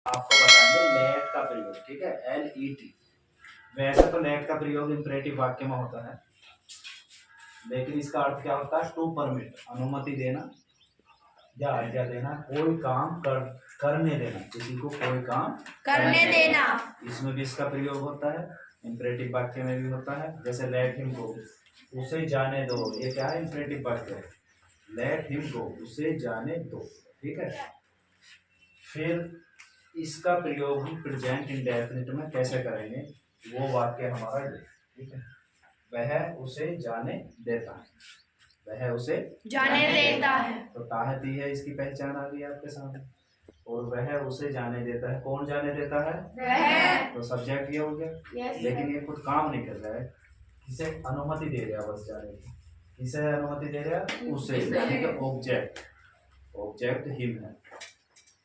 आपको बताएंगे लेट का प्रयोग, ठीक है, LET। वैसे तो लेट का प्रयोग इंपरेटिव वाक्य में होता है, लेकिन इसका अर्थ क्या होता है? टू परमिट, अनुमति देना या आज्ञा देना, कोई काम करने देना, किसी को कोई काम करने देना। इसमें भी इसका प्रयोग होता है, इंपरेटिव वाक्य में भी होता है। जैसे लेट हिम गो, उसे जाने दो, ये क्या है? इंपरेटिव वाक्य है। लेट हिम गो, उसे जाने दो, ठीक है। फिर इसका प्रयोग हम प्रेजेंट इंडेफिनिट में कैसे करेंगे, वो वाक्य हमारा ये, ठीक है। वह उसे जाने देता है, वह उसे जाने देता है। तो ताहत ही है, इसकी पहचान आ गई आपके सामने। और वह उसे जाने देता है, कौन जाने देता है? वह। तो सब्जेक्ट ये हो गया। लेकिन ये खुद काम नहीं कर रहा है, किसे अनुमति दे रहा है बस जाने की। किसे अनुमति दे रहा है? उसे, ठीक है। ऑब्जेक्ट, ऑब्जेक्ट हिम है,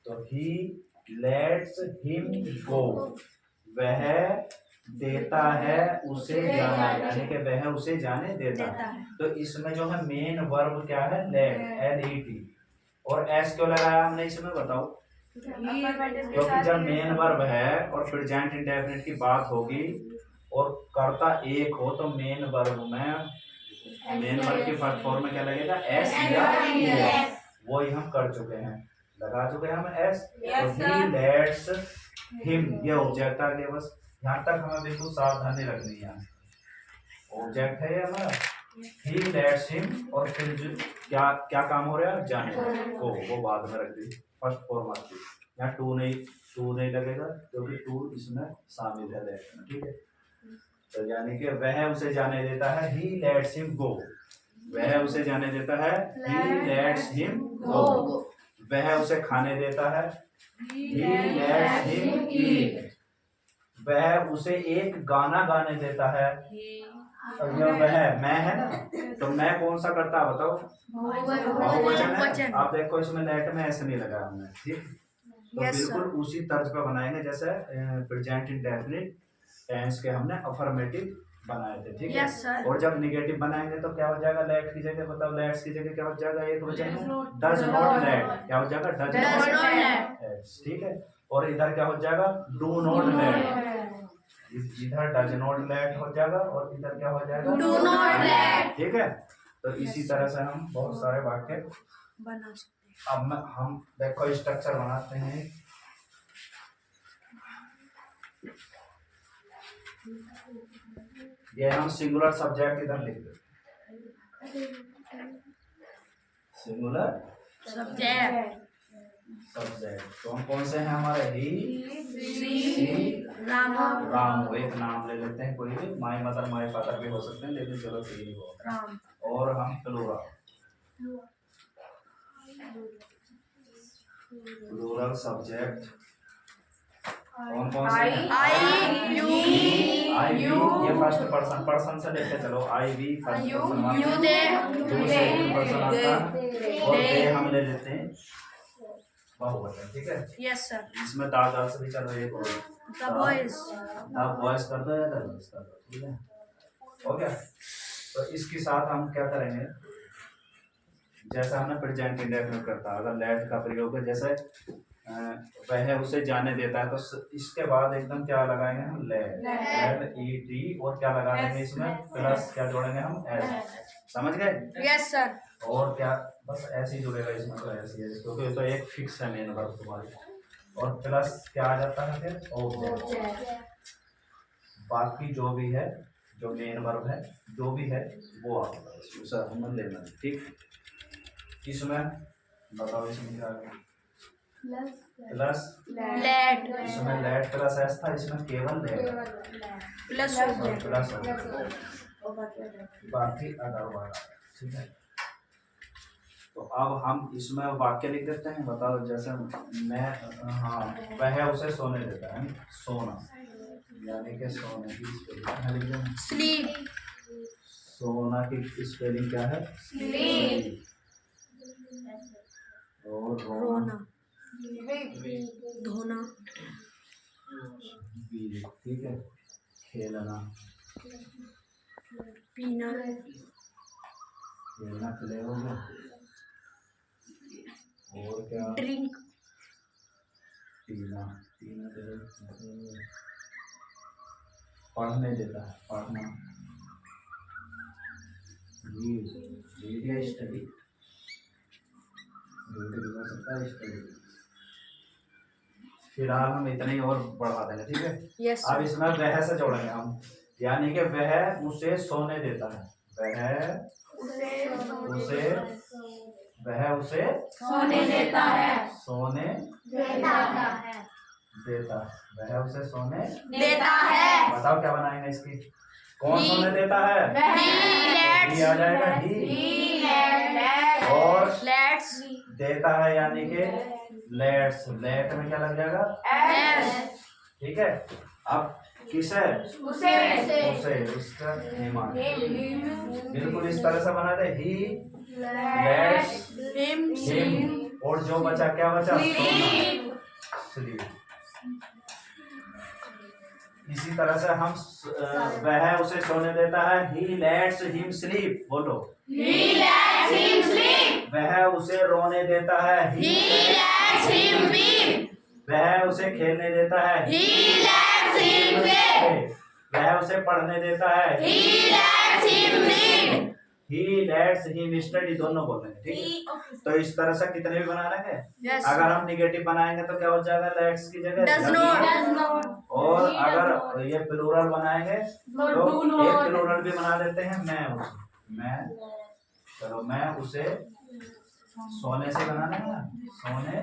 तो ही लेट्स हिम गो, वह देता है उसे जाने, यानी कि वह उसे जाने देता है। तो इसमें जो है मेन वर्ब क्या है? Late, LET। और एस क्यों लगाया हमने इसमें, बताओ? क्योंकि जब मेन वर्ब है और प्रेजेंट इंडेफिनिट की बात होगी और कर्ता एक हो, तो मेन वर्ब में, मेन वर्ब की फर्स्ट फॉर्म में क्या लगेगा? एस या ES। वही हम कर चुके हैं, लगा चुके हैं हम एस। तो ही लेट्स हिम, ये ऑब्जेक्ट आ गया। बस यहाँ तक हमें बिल्कुल सावधानी रखनी है, ऑब्जेक्ट है ये हमारा, ही लेट्स हिम। और फिर जो क्या क्या काम हो रहा है? जाने को, वो बाद में रख दी, फर्स्ट फॉर्म आती है। यहाँ टू नहीं लगेगा क्योंकि टू इसमें शामिल है लेट में, ठीक है। तो यानी कि वह उसे जाने देता है, ही लेट्स हिम गो, वह उसे जाने देता है, ही लेट्स हिम गो। वह उसे खाने देता है, ही लेट्स हिम ईट। वह उसे एक गाना गाने देता है, और यह वह मैं है ना, तो मैं कौन सा करता बताओ? बहुवचन है। आप देखो इसमें लेट में ऐसे नहीं लगा हमने, ठीक। तो बिल्कुल उसी तर्ज पर बनाएंगे जैसे प्रेजेंट इंडेफिनिट टेंस के हमने अफर्मेटिव बनाए थे, ठीक है। और जब निगेटिव बनाएंगे तो क्या हो जाएगा? लेट की जगह बताओ, लेट्स की जगह क्या हो जाएगा? एक वचन में डज नॉट लेट, क्या हो जाएगा? डज नॉट लेट, ठीक है। और इधर क्या हो जाएगा? डू नॉट लेट, इधर डज नॉट लेट हो जाएगा और इधर क्या हो जाएगा? डू नॉट लेट, ठीक है। तो इसी तरह से हम बहुत सारे वाक्य बना सकते हैं। अब हम देखो स्ट्रक्चर बनाते हैं। ये हम सिंगुलर सब्जेक्ट इधर लिख देते, सिंगुलर सब्जेक्ट सब्जेक्ट। तो हम कौन से हैं हमारे? ही, सी, राम। एक नाम ले लेते हैं कोई भी, माई मदर माई फादर भी हो सकते हैं, लेकिन चलो तीन ही हो राम। और हम प्लूरल, प्लूरल सब्जेक्ट कौन कौन से हैं? आई, यू, ये फर्स्ट पर्सन से लेके चलो, I we first person, you they, second person आता है, और दे हम ले लेते हैं बहुवचन, ठीक है। Yes sir. इसमें दा से भी चलो, एक और द बॉयज, द बॉयज कर दो या द गर्ल्स कर दो, ठीक है, हो गया। तो इसके साथ हम क्या करेंगे, जैसा हमने प्रेजेंट इंडेफिनिट करता, अगर लेट का प्रयोग है, जैसे वह उसे जाने देता है, तो इसके बाद एकदम क्या लगाएंगे हम? Let, LET। और क्या लगा देंगे इसमें? प्लस क्या जोड़ेंगे हम? एस। समझ गए? Yes sir. और क्या, बस ऐसे ही जुड़ेगा इसमें, तो ऐसे ही, क्योंकि तो एक फिक्स है मेन वर्ब तुम्हारी। और प्लस क्या आ जाता है फिर? ऑब्जेक्ट। बाकी जो भी है, जो मेन वर्ब है, जो भी है वो आता है, उसे हमें लेना है, ठीक। इसमें बताओ, इसमें क्या है? प्लस लेट, इसमें लेट प्लस एस था, इसमें केवल लेट प्लस प्लस बाकी अदर वाला, ठीक है। तो अब हम इसमें वाक्य लिख देते हैं, बताओ। जैसे मैं, हाँ, वह उसे सोने देता है, सोना, यानी कि सोने की स्पेलिंग क्या लिख दें? स्लीप, सोना की स्पेलिंग क्या है? स्लीप। और रोना, धोना, ठीक है। खेलना, पीना, खेलना प्ले हो गया। और क्या? ड्रिंक, पीना पीना पढ़ने देता है, पढ़ना। रीड या स्टडी, रीड भी हो सकता है, स्टडी। फिलहाल हम इतने ही और बढ़ा देंगे, ठीक है। यस अब इसमें वह से जोड़ेंगे हम, यानी कि वह उसे सोने देता है, वह उसे सोने देता है, सोने देता है, देता, वह उसे सोने देता है। बताओ क्या बनाएंगे इसकी, कौन He- सोने देता है? He आ जाएगा ही, lets और let's देता है यानी कि लेट्स, लेट में क्या लग जाएगा, yes ठीक है। अब किसे, उसे, उसका ईमान, बिल्कुल इस तरह से बना दे, ही लेट्स him हिम, और जो बचा क्या बचा, स्लीप। इसी तरह से हम वह उसे सोने देता है, ही लेट्स हिम स्लीप, बोलो। he lets him sleep, वह उसे रोने देता है, he lets him weep, वह उसे खेलने देता है, he lets him play, वह उसे पढ़ने देता है, he lets him read, he let's him study, दोनों बोल रहे हैं, ठीक है। तो इस तरह से कितने भी बना लेंगे। Yes. अगर हम निगेटिव बनाएंगे तो क्या हो जाएगा, लेट्स की जगह does not, और अगर ये प्लूरल बनाएंगे तो एक प्लूरल भी बना लेते हैं, मैं, चलो मैं उसे सोने से बनाना है ना, सोने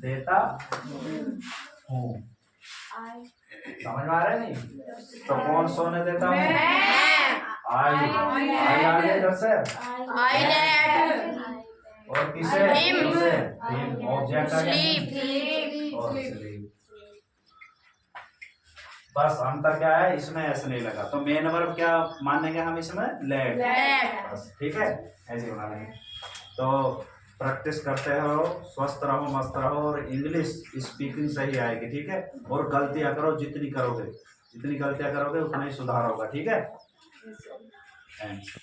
देता हूँ, समझ में आ रहा है नहीं। तो कौन सोने देता हूँ, आई आ गया इधर से, I let और किसे, Him. उसे, हिम, ऑब्जेक्ट आ गया sleep, और स्लीप। बस अंतर क्या है, इसमें ऐसे नहीं लगा, तो मेन वर्ब क्या मानेंगे हम इसमें, लेट, let बस ठीक है, ऐसे बना लेंगे। तो प्रैक्टिस करते रहो, स्वस्थ रहो, मस्त रहो, और इंग्लिश स्पीकिंग सही आएगी, ठीक है। और गलतियां करो, जितनी गलतियां करोगे उतना ही सुधार होगा, ठीक है। थैंक्स।